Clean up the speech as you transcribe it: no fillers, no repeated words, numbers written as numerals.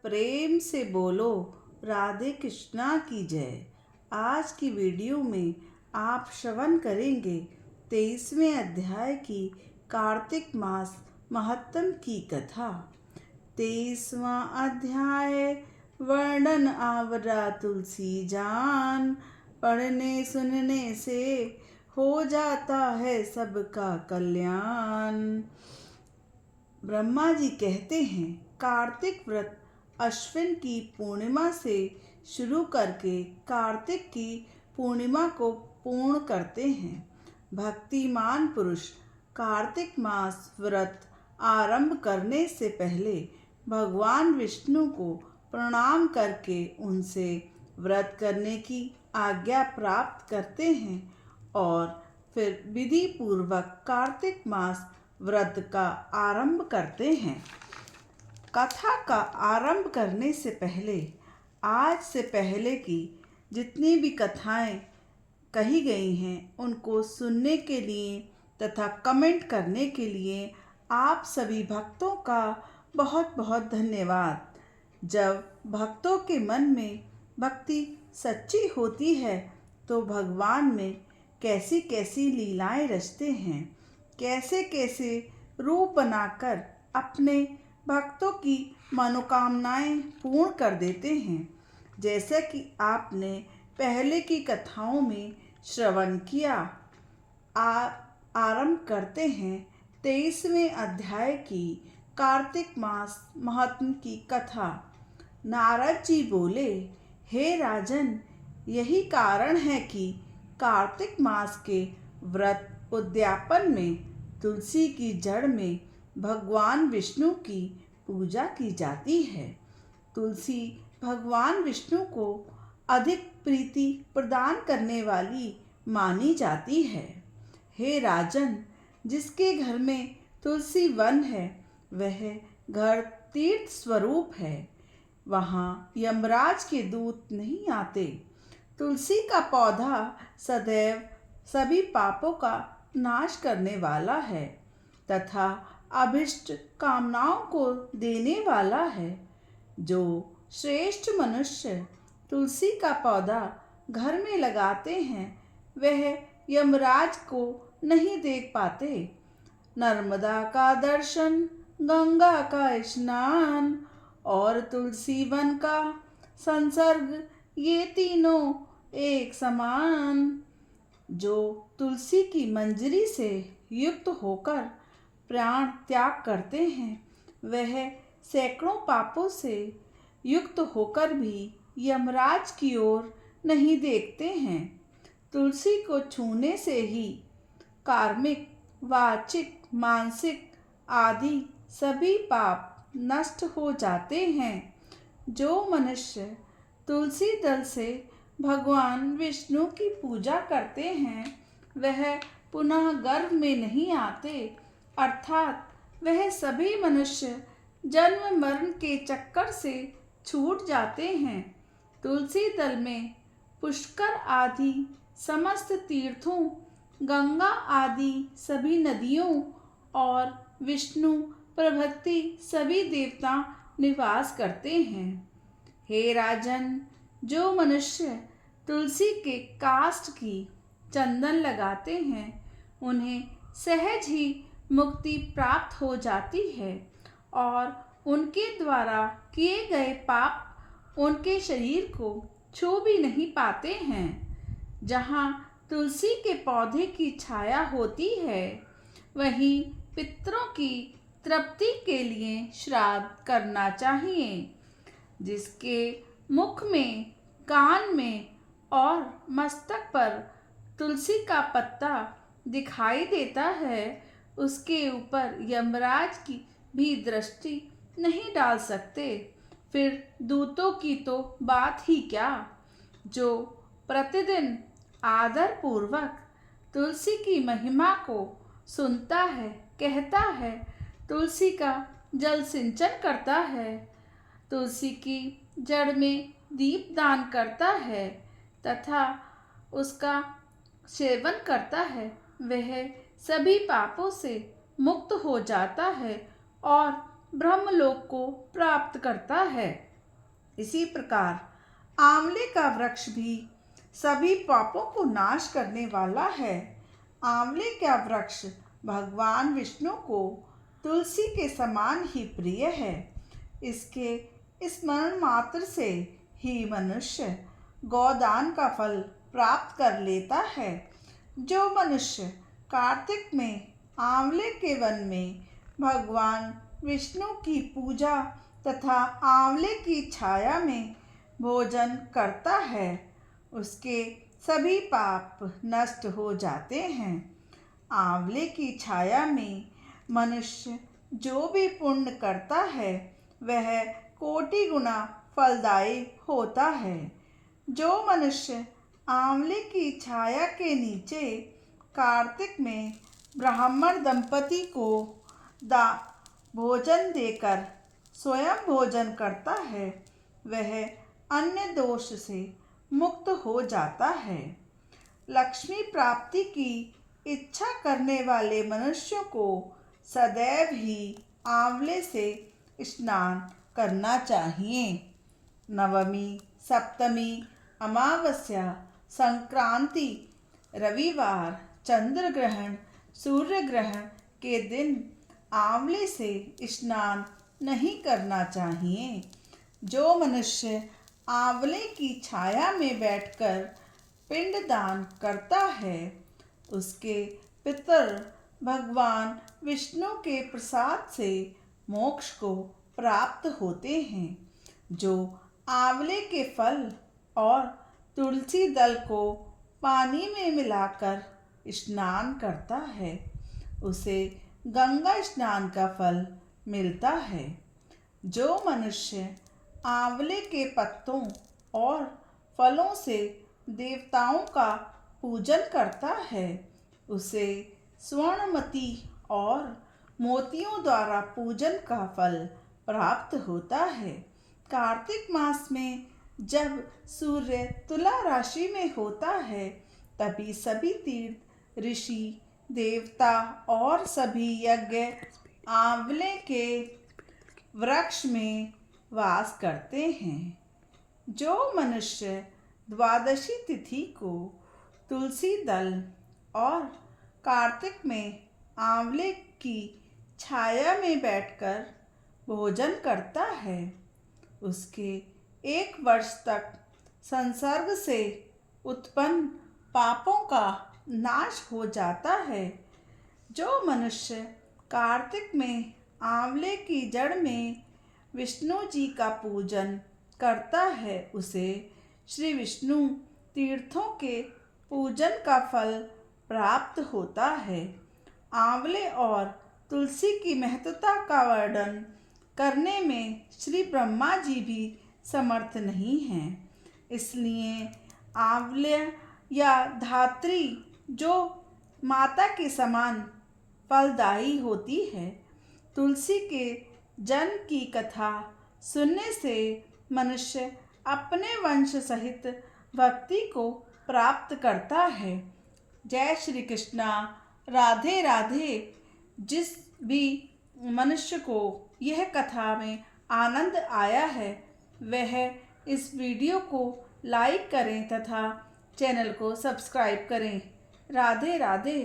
प्रेम से बोलो राधे कृष्णा की जय। आज की वीडियो में आप श्रवण करेंगे 23वें अध्याय की कार्तिक मास महत्तम की कथा। 23वां अध्याय वर्णन आवरा तुलसी जान। पढ़ने सुनने से हो जाता है सबका कल्याण। ब्रह्मा जी कहते हैं, कार्तिक व्रत अश्विन की पूर्णिमा से शुरू करके कार्तिक की पूर्णिमा को पूर्ण करते हैं। भक्तिमान पुरुष कार्तिक मास व्रत आरंभ करने से पहले भगवान विष्णु को प्रणाम करके उनसे व्रत करने की आज्ञा प्राप्त करते हैं और फिर विधि पूर्वक कार्तिक मास व्रत का आरंभ करते हैं। कथा का आरंभ करने से पहले आज से पहले की जितनी भी कथाएं कही गई हैं उनको सुनने के लिए तथा कमेंट करने के लिए आप सभी भक्तों का बहुत बहुत धन्यवाद। जब भक्तों के मन में भक्ति सच्ची होती है तो भगवान में कैसी कैसी लीलाएं रचते हैं, कैसे कैसे रूप बनाकर अपने भक्तों की मनोकामनाएं पूर्ण कर देते हैं। जैसे कि आपने पहले की कथाओं में श्रवण किया। आरंभ करते हैं 23वें अध्याय की कार्तिक मास महात्म की कथा। नारद जी बोले, हे राजन, यही कारण है कि कार्तिक मास के व्रत उद्यापन में तुलसी की जड़ में भगवान विष्णु की पूजा की जाती है। तुलसी भगवान विष्णु को अधिक प्रीति प्रदान करने वाली मानी जाती है। हे राजन, जिसके घर में तुलसी वन है वह घर तीर्थ स्वरूप है। वहाँ यमराज के दूत नहीं आते। तुलसी का पौधा सदैव सभी पापों का नाश करने वाला है तथा अभिष्ट कामनाओं को देने वाला है। जो श्रेष्ठ मनुष्य तुलसी का पौधा घर में लगाते हैं वह यमराज को नहीं देख पाते। नर्मदा का दर्शन, गंगा का स्नान और तुलसी वन का संसर्ग, ये तीनों एक समान। जो तुलसी की मंजरी से युक्त होकर प्राण त्याग करते हैं वह सैकड़ों पापों से युक्त होकर भी यमराज की ओर नहीं देखते हैं। तुलसी को छूने से ही कार्मिक, वाचिक, मानसिक आदि सभी पाप नष्ट हो जाते हैं। जो मनुष्य तुलसी दल से भगवान विष्णु की पूजा करते हैं वह पुनः गर्भ में नहीं आते, अर्थात वह सभी मनुष्य जन्म मरण के चक्कर से छूट जाते हैं। तुलसी दल में पुष्कर आदि समस्त तीर्थों, गंगा आदि सभी नदियों और विष्णु प्रभृति सभी देवता निवास करते हैं। हे राजन, जो मनुष्य तुलसी के काष्ठ की चंदन लगाते हैं उन्हें सहज ही मुक्ति प्राप्त हो जाती है और उनके द्वारा किए गए पाप उनके शरीर को छू भी नहीं पाते हैं। जहाँ तुलसी के पौधे की छाया होती है वहीं पितरों की तृप्ति के लिए श्राद्ध करना चाहिए। जिसके मुख में, कान में और मस्तक पर तुलसी का पत्ता दिखाई देता है उसके ऊपर यमराज की भी दृष्टि नहीं डाल सकते। फिर दूतों की तो बात ही क्या। जो प्रतिदिन आदर पूर्वक तुलसी की महिमा को सुनता है, कहता है, तुलसी का जल सिंचन करता है, तुलसी की जड़ में दीप दान करता है तथा उसका सेवन करता है वह सभी पापों से मुक्त हो जाता है और ब्रह्मलोक को प्राप्त करता है। इसी प्रकार आंवले का वृक्ष भी सभी पापों को नाश करने वाला है। आंवले का वृक्ष भगवान विष्णु को तुलसी के समान ही प्रिय है। इसके स्मरण मात्र से ही मनुष्य गोदान का फल प्राप्त कर लेता है। जो मनुष्य कार्तिक में आंवले के वन में भगवान विष्णु की पूजा तथा आंवले की छाया में भोजन करता है, उसके सभी पाप नष्ट हो जाते हैं। आंवले की छाया में मनुष्य जो भी पुण्य करता है वह कोटि गुना फलदायी होता है। जो मनुष्य आंवले की छाया के नीचे कार्तिक में ब्राह्मण दंपति को भोजन देकर स्वयं भोजन करता है वह अन्य दोष से मुक्त हो जाता है। लक्ष्मी प्राप्ति की इच्छा करने वाले मनुष्यों को सदैव ही आंवले से स्नान करना चाहिए। नवमी, सप्तमी, अमावस्या, संक्रांति, रविवार, चंद्र ग्रहण, सूर्य ग्रहण के दिन आंवले से स्नान नहीं करना चाहिए। जो मनुष्य आंवले की छाया में बैठकर पिंडदान करता है उसके पितर भगवान विष्णु के प्रसाद से मोक्ष को प्राप्त होते हैं। जो आंवले के फल और तुलसी दल को पानी में मिलाकर स्नान करता है उसे गंगा स्नान का फल मिलता है। जो मनुष्य आंवले के पत्तों और फलों से देवताओं का पूजन करता है उसे स्वर्णमती और मोतियों द्वारा पूजन का फल प्राप्त होता है। कार्तिक मास में जब सूर्य तुला राशि में होता है तभी सभी तीर्थ, ऋषि, देवता और सभी यज्ञ आंवले के वृक्ष में वास करते हैं। जो मनुष्य द्वादशी तिथि को तुलसी दल और कार्तिक में आंवले की छाया में बैठकर भोजन करता है उसके 1 वर्ष तक संसर्ग से उत्पन्न पापों का नाश हो जाता है। जो मनुष्य कार्तिक में आंवले की जड़ में विष्णु जी का पूजन करता है उसे श्री विष्णु तीर्थों के पूजन का फल प्राप्त होता है। आंवले और तुलसी की महत्ता का वर्णन करने में श्री ब्रह्मा जी भी समर्थ नहीं हैं। इसलिए आंवले या धात्री जो माता के समान फलदायी होती है, तुलसी के जन्म की कथा सुनने से मनुष्य अपने वंश सहित भक्ति को प्राप्त करता है। जय श्री कृष्णा। राधे राधे। जिस भी मनुष्य को यह कथा में आनंद आया है वह इस वीडियो को लाइक करें तथा चैनल को सब्सक्राइब करें। राधे राधे।